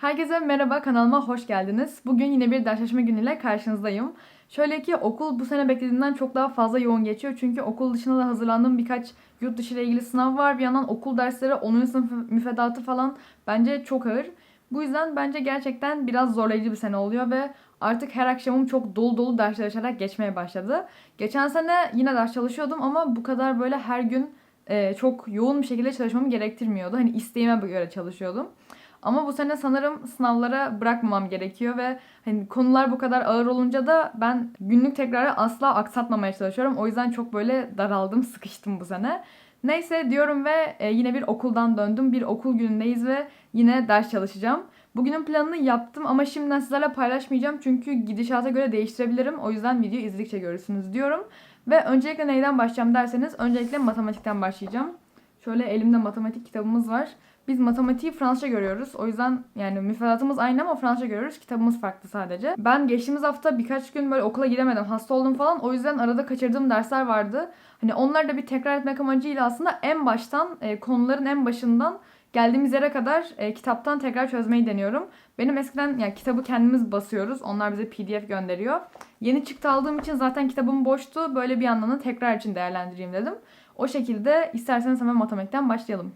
Herkese merhaba, kanalıma hoş geldiniz. Bugün yine bir dersleşme günüyle karşınızdayım. Şöyle ki okul bu sene beklediğimden çok daha fazla yoğun geçiyor. Çünkü okul dışında da hazırlandığım birkaç yurt dışı ile ilgili sınav var. Bir yandan okul dersleri, 10. sınıf müfredatı falan bence çok ağır. Bu yüzden bence gerçekten biraz zorlayıcı bir sene oluyor ve artık her akşamım çok dolu dolu ders çalışarak geçmeye başladı. Geçen sene yine ders çalışıyordum ama bu kadar böyle her gün çok yoğun bir şekilde çalışmamı gerektirmiyordu. Hani isteğime göre çalışıyordum. Ama bu sene sanırım sınavlara bırakmamam gerekiyor ve hani konular bu kadar ağır olunca da ben günlük tekrarı asla aksatmamaya çalışıyorum. O yüzden çok böyle daraldım, sıkıştım bu sene. Neyse diyorum ve yine bir okuldan döndüm. Bir okul günündeyiz ve yine ders çalışacağım. Bugünün planını yaptım ama şimdiden sizlerle paylaşmayacağım çünkü gidişata göre değiştirebilirim. O yüzden video izledikçe görürsünüz diyorum. Ve öncelikle neyden başlayacağım derseniz öncelikle matematikten başlayacağım. Şöyle elimde matematik kitabımız var. Biz matematiği Fransızca görüyoruz. O yüzden yani müfredatımız aynı ama Fransızca görüyoruz. Kitabımız farklı sadece. Ben geçtiğimiz hafta birkaç gün böyle okula gidemedim. Hasta oldum falan. O yüzden arada kaçırdığım dersler vardı. Hani onları da bir tekrar etmek amacıyla aslında en baştan, konuların en başından geldiğimiz yere kadar kitaptan tekrar çözmeyi deniyorum. Benim eskiden yani kitabı kendimiz basıyoruz. Onlar bize PDF gönderiyor. Yeni çıktı aldığım için zaten kitabım boştu. Böyle bir yandan da tekrar için değerlendireyim dedim. O şekilde isterseniz hemen matematikten başlayalım.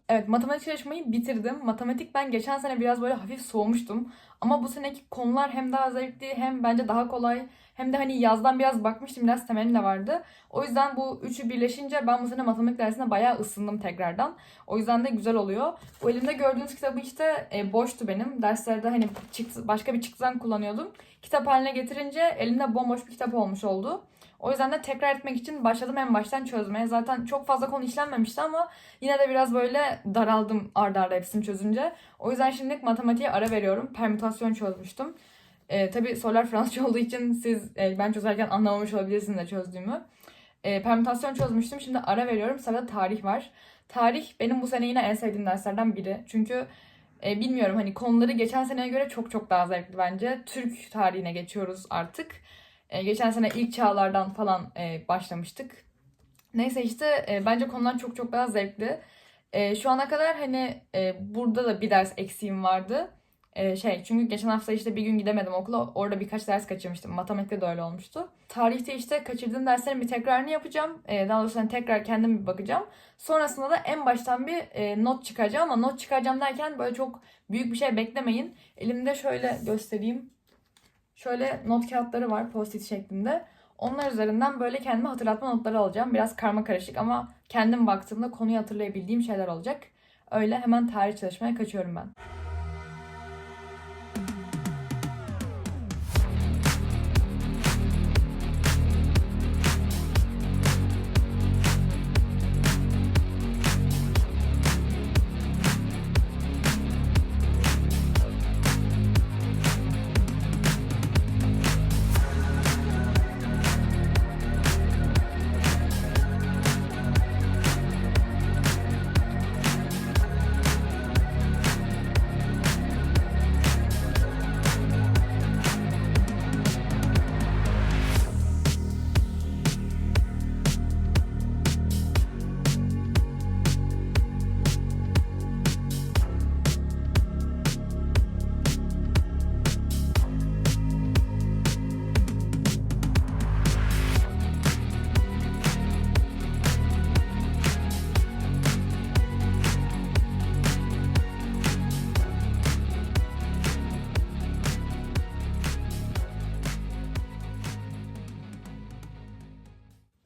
Evet, matematik çalışmayı bitirdim. Matematik ben geçen sene biraz böyle hafif soğumuştum. Ama bu seneki konular hem daha zevkli hem bence daha kolay. Hem de hani yazdan biraz bakmıştım, biraz temelim de vardı. O yüzden bu üçü birleşince ben bu sene matematik dersine bayağı ısındım tekrardan. O yüzden de güzel oluyor. Bu elimde gördüğünüz kitabı işte boştu benim. Derslerde hani başka bir çıktıdan kullanıyordum. Kitap haline getirince elimde bomboş bir kitap olmuş oldu. O yüzden de tekrar etmek için başladım en baştan çözmeye. Zaten çok fazla konu işlenmemişti ama yine de biraz böyle daraldım arda arda hepsini çözünce. O yüzden şimdilik matematiğe ara veriyorum. Permütasyon çözmüştüm. Tabii sorular Fransızca olduğu için siz ben çözerken anlamamış olabilirsiniz de çözdüğümü. Permütasyon çözmüştüm. Şimdi ara veriyorum. Sırada tarih var. Tarih benim bu sene yine en sevdiğim derslerden biri. Çünkü bilmiyorum hani konuları geçen seneye göre çok çok daha zevkli bence. Türk tarihine geçiyoruz artık. Geçen sene ilk çağlardan falan başlamıştık. Neyse işte bence konular çok çok daha zevkli. Şu ana kadar hani burada da bir ders eksiğim vardı. Çünkü geçen hafta işte bir gün gidemedim okula. Orada birkaç ders kaçırmıştım. Matematikte de öyle olmuştu. Tarihte işte kaçırdığım derslerin bir tekrarını yapacağım. Daha doğrusu hani tekrar kendim bir bakacağım. Sonrasında da en baştan bir not çıkaracağım. Ama not çıkaracağım derken böyle çok büyük bir şey beklemeyin. Elimde şöyle göstereyim. Şöyle not kağıtları var post-it şeklinde. Onlar üzerinden böyle kendime hatırlatma notları alacağım. Biraz karma karışık ama kendim baktığımda konuyu hatırlayabildiğim şeyler olacak. Öyle hemen tarih çalışmaya kaçıyorum ben.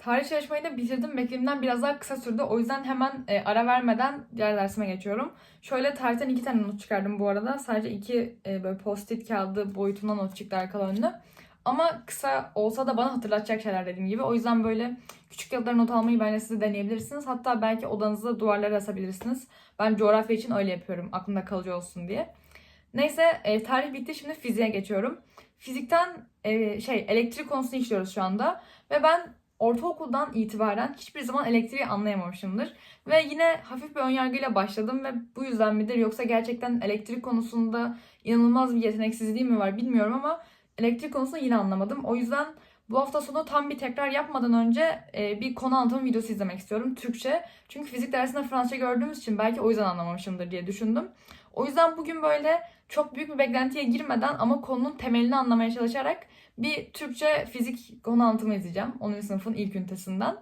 Tarih çalışmayı da bitirdim. Beklediğimden biraz daha kısa sürdü. O yüzden hemen ara vermeden diğer dersime geçiyorum. Şöyle tarihten 2 tane not çıkardım bu arada. Sadece 2 böyle post-it kağıdı boyutunda not çıktı arka önlü. Ama kısa olsa da bana hatırlatacak şeyler dediğim gibi. O yüzden böyle küçük kağıtlara not almayı bence siz de deneyebilirsiniz. Hatta belki odanızda duvarlara asabilirsiniz. Ben coğrafya için öyle yapıyorum. Aklımda kalıcı olsun diye. Neyse tarih bitti. Şimdi fiziğe geçiyorum. Fizikten elektrik konusunu işliyoruz şu anda. Ve ben ortaokuldan itibaren hiçbir zaman elektriği anlayamamışımdır. Ve yine hafif bir önyargıyla başladım ve bu yüzden midir yoksa gerçekten elektrik konusunda inanılmaz bir yeteneksizliğim mi var bilmiyorum ama elektrik konusunu yine anlamadım. O yüzden bu hafta sonu tam bir tekrar yapmadan önce bir konu anlatım videosu izlemek istiyorum. Türkçe. Çünkü fizik dersinde Fransızca gördüğümüz için belki o yüzden anlamamışımdır diye düşündüm. O yüzden bugün böyle çok büyük bir beklentiye girmeden ama konunun temelini anlamaya çalışarak bir Türkçe fizik konu anlatımı izleyeceğim. 10. sınıfın ilk ünitesinden.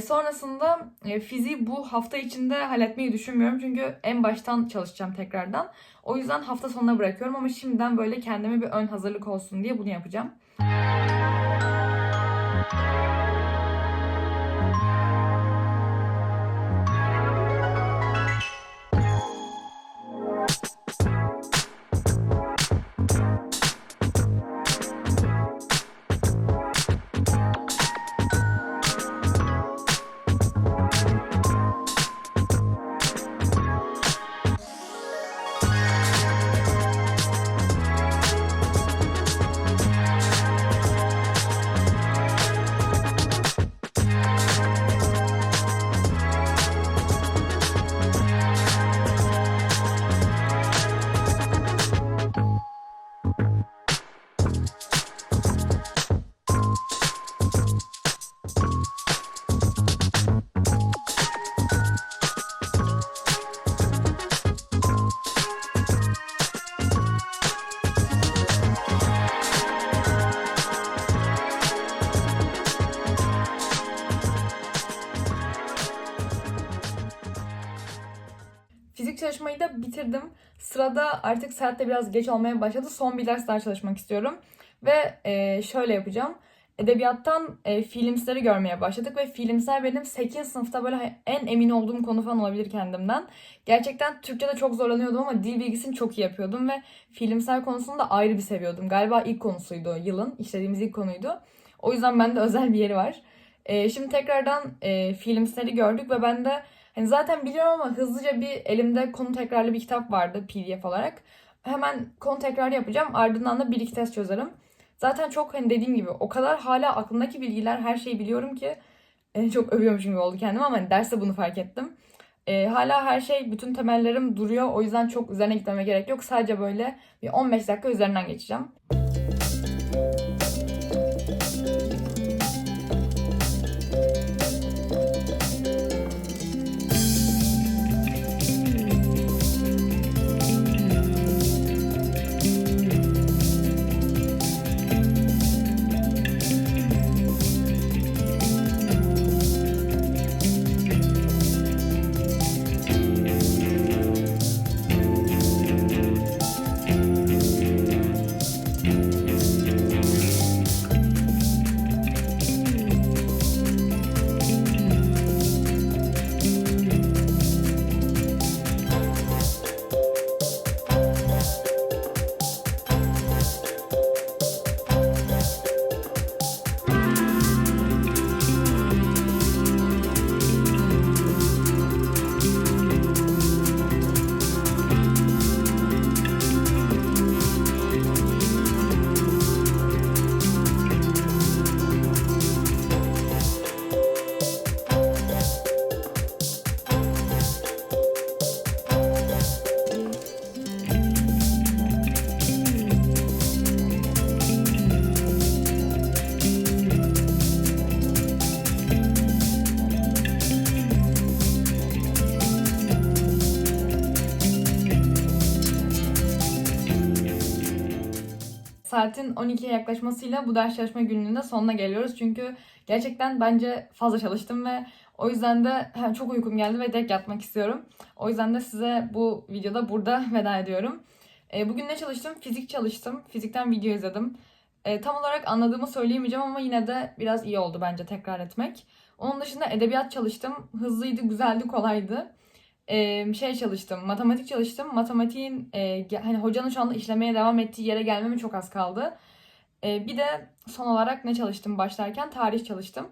Sonrasında fiziği bu hafta içinde halletmeyi düşünmüyorum. Çünkü en baştan çalışacağım tekrardan. O yüzden hafta sonuna bırakıyorum ama şimdiden böyle kendime bir ön hazırlık olsun diye bunu yapacağım. Fizik çalışmayı da bitirdim. Sırada artık saatte biraz geç olmaya başladı. Son bir ders daha çalışmak istiyorum. Ve şöyle yapacağım. Edebiyattan fiilimsleri görmeye başladık ve fiilimsler benim 8. sınıfta böyle en emin olduğum konu falan olabilir kendimden. Gerçekten Türkçe'de çok zorlanıyordum ama dil bilgisini çok iyi yapıyordum ve fiilimsel konusunu da ayrı bir seviyordum. Galiba ilk konusuydu yılın, işlediğimiz ilk konuydu. O yüzden bende özel bir yeri var. Şimdi tekrardan fiilimsleri gördük ve ben de hani zaten biliyorum ama hızlıca bir elimde konu tekrarlı bir kitap vardı PDF olarak. Hemen konu tekrarı yapacağım. Ardından da bir iki test çözerim. Zaten çok hani dediğim gibi o kadar hala aklımdaki bilgiler her şeyi biliyorum ki çok övüyormuşum gibi oldu kendimi ama hani derste bunu fark ettim. Hala her şey bütün temellerim duruyor. O yüzden çok üzerine gitmeme gerek yok. Sadece böyle bir 15 dakika üzerinden geçeceğim. Saatin 12'ye yaklaşmasıyla bu ders çalışma gününün de sonuna geliyoruz. Çünkü gerçekten bence fazla çalıştım ve o yüzden de çok uykum geldi ve direkt yatmak istiyorum. O yüzden de size bu videoda burada veda ediyorum. Bugün ne çalıştım? Fizik çalıştım. Fizikten video izledim. Tam olarak anladığımı söyleyemeyeceğim ama yine de biraz iyi oldu bence tekrar etmek. Onun dışında edebiyat çalıştım. Hızlıydı, güzeldi, kolaydı. Çalıştım, matematik çalıştım. Matematiğin hani hocanın şu anda işlemeye devam ettiği yere gelmeme çok az kaldı. Bir de son olarak ne çalıştım başlarken? Tarih çalıştım.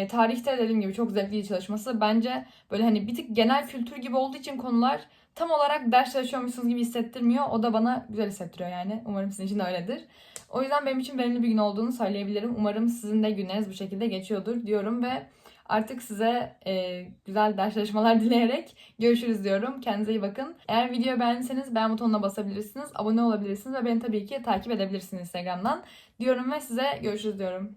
Tarihte dediğim gibi çok zevkli çalışması. Bence böyle hani bir tık genel kültür gibi olduğu için konular tam olarak ders çalışıyormuşsunuz gibi hissettirmiyor. O da bana güzel hissettiriyor yani. Umarım sizin için de öyledir. O yüzden benim için verimli bir gün olduğunu söyleyebilirim. Umarım sizin de günleriniz bu şekilde geçiyordur diyorum ve artık size güzel ders çalışmalar dileyerek görüşürüz diyorum. Kendinize iyi bakın. Eğer videoyu beğendiyseniz beğen butonuna basabilirsiniz, abone olabilirsiniz ve beni tabii ki takip edebilirsiniz Instagram'dan diyorum ve size görüşürüz diyorum.